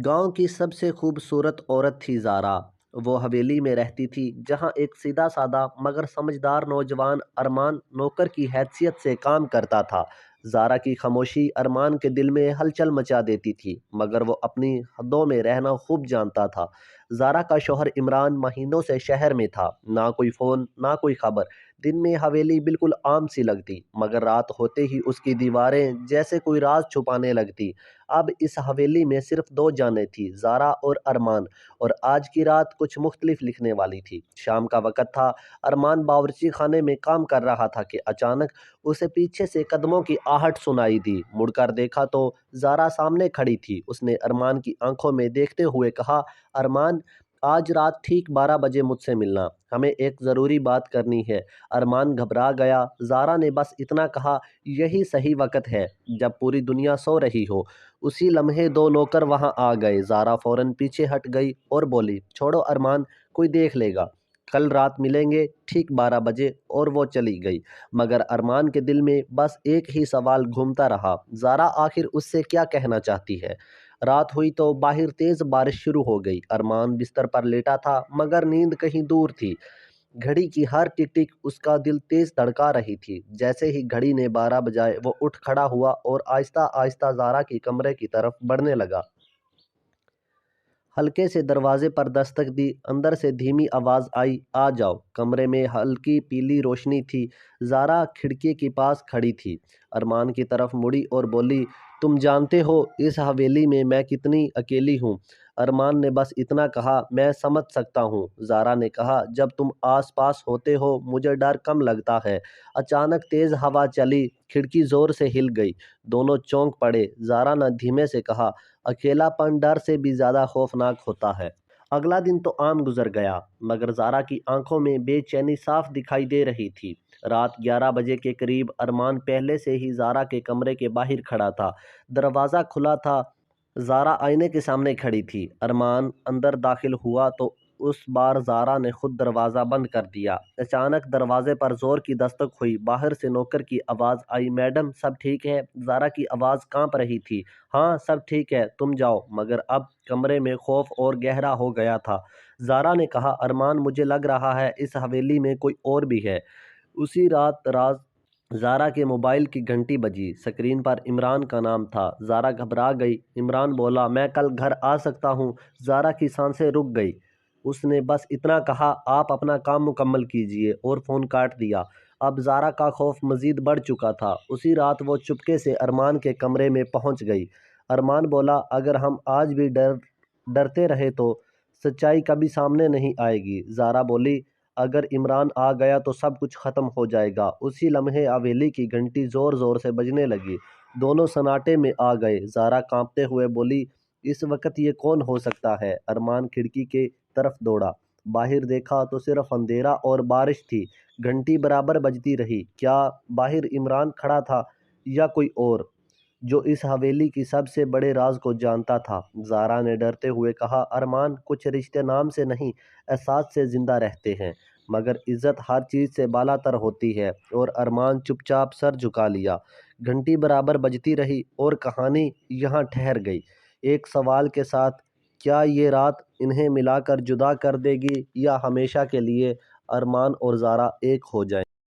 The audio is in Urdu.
گاؤں کی سب سے خوبصورت عورت تھی زارا۔ وہ حویلی میں رہتی تھی جہاں ایک سیدھا سادہ مگر سمجھدار نوجوان ارمان نوکر کی حیثیت سے کام کرتا تھا۔ زارا کی خاموشی ارمان کے دل میں ہلچل مچا دیتی تھی، مگر وہ اپنی حدوں میں رہنا خوب جانتا تھا۔ زارا کا شوہر عمران مہینوں سے شہر میں تھا، نہ کوئی فون نہ کوئی خبر۔ دن میں حویلی بالکل عام سی لگتی، مگر رات ہوتے ہی اس کی دیواریں جیسے کوئی راز چھپانے لگتی۔ اب اس حویلی میں صرف دو جانیں تھیں، زارا اور ارمان، اور آج کی رات کچھ مختلف لکھنے والی تھی۔ شام کا وقت تھا، ارمان باورچی خانے میں کام کر رہا تھا کہ اچانک اسے پیچھے سے قدموں کی آہٹ سنائی دی۔ مڑ کر دیکھا تو زارا سامنے کھڑی تھی۔ اس نے ارمان کی آنکھوں میں دیکھتے ہوئے کہا، ارمان، آج رات ٹھیک 12 بجے مجھ سے ملنا، ہمیں ایک ضروری بات کرنی ہے۔ ارمان گھبرا گیا۔ زارا نے بس اتنا کہا، یہی صحیح وقت ہے جب پوری دنیا سو رہی ہو۔ اسی لمحے دو نوکر وہاں آ گئے۔ زارا فوراً پیچھے ہٹ گئی اور بولی، چھوڑو ارمان، کوئی دیکھ لے گا، کل رات ملیں گے ٹھیک 12 بجے، اور وہ چلی گئی۔ مگر ارمان کے دل میں بس ایک ہی سوال گھومتا رہا، زارا آخر اس سے کیا کہنا چاہتی ہے؟ رات ہوئی تو باہر تیز بارش شروع ہو گئی۔ ارمان بستر پر لیٹا تھا، مگر نیند کہیں دور تھی۔ گھڑی کی ہر ٹک ٹک اس کا دل تیز دھڑکا رہی تھی۔ جیسے ہی گھڑی نے 12 بجائے، وہ اٹھ کھڑا ہوا اور آہستہ آہستہ زارا کی کمرے کی طرف بڑھنے لگا۔ ہلکے سے دروازے پر دستک دی، اندر سے دھیمی آواز آئی، آ جاؤ۔ کمرے میں ہلکی پیلی روشنی تھی۔ زارا کھڑکی کے پاس کھڑی تھی، ارمان کی طرف مڑی اور بولی، تم جانتے ہو اس حویلی میں کتنی اکیلی ہوں؟ ارمان نے بس اتنا کہا، میں سمجھ سکتا ہوں۔ زارا نے کہا، جب تم آس پاس ہوتے ہو مجھے ڈر کم لگتا ہے۔ اچانک تیز ہوا چلی، کھڑکی زور سے ہل گئی، دونوں چونک پڑے۔ زارا نے دھیمے سے کہا، اکیلا پن ڈر سے بھی زیادہ خوفناک ہوتا ہے۔ اگلا دن تو عام گزر گیا، مگر زارا کی آنکھوں میں بے چینی صاف دکھائی دے رہی تھی۔ رات 11 بجے کے قریب ارمان پہلے سے ہی زارا کے کمرے کے باہر کھڑا تھا۔ دروازہ کھلا تھا، زارا آئینے کے سامنے کھڑی تھی۔ ارمان اندر داخل ہوا تو اس بار زارا نے خود دروازہ بند کر دیا۔ اچانک دروازے پر زور کی دستک ہوئی، باہر سے نوکر کی آواز آئی، میڈم سب ٹھیک ہے؟ زارا کی آواز کانپ رہی تھی، ہاں سب ٹھیک ہے، تم جاؤ۔ مگر اب کمرے میں خوف اور گہرا ہو گیا تھا۔ زارا نے کہا، ارمان مجھے لگ رہا ہے اس حویلی میں کوئی اور بھی ہے۔ اسی رات زارا کے موبائل کی گھنٹی بجی، سکرین پر عمران کا نام تھا۔ زارا گھبرا گئی۔ عمران بولا، میں کل گھر آ سکتا ہوں؟ زارا کی سانسیں رک گئی۔ اس نے بس اتنا کہا، آپ اپنا کام مکمل کیجئے، اور فون کاٹ دیا۔ اب زارا کا خوف مزید بڑھ چکا تھا۔ اسی رات وہ چپکے سے ارمان کے کمرے میں پہنچ گئی۔ ارمان بولا، اگر ہم آج بھی ڈرتے رہے تو سچائی کبھی سامنے نہیں آئے گی۔ زارا بولی، اگر عمران آ گیا تو سب کچھ ختم ہو جائے گا۔ اسی لمحے حویلی کی گھنٹی زور زور سے بجنے لگی۔ دونوں سناٹے میں آ گئے۔ زارا کانپتے ہوئے بولی، اس وقت یہ کون ہو سکتا ہے؟ ارمان کھڑکی کی طرف دوڑا۔ باہر دیکھا تو صرف اندھیرا اور بارش تھی۔ گھنٹی برابر بجتی رہی۔ کیا باہر عمران کھڑا تھا یا کوئی اور، جو اس حویلی کی سب سے بڑے راز کو جانتا تھا؟ زارا نے ڈرتے ہوئے کہا، ارمان کچھ رشتے نام سے نہیں، احساس سے زندہ رہتے ہیں، مگر عزت ہر چیز سے بالا تر ہوتی ہے۔ اور ارمان چپ چاپ سر جھکا لیا۔ گھنٹی برابر بجتی رہی اور کہانی یہاں ٹھہر گئی، ایک سوال کے ساتھ، کیا یہ رات انہیں ملا کر جدا کر دے گی یا ہمیشہ کے لیے ارمان اور زارا ایک ہو جائیں گے؟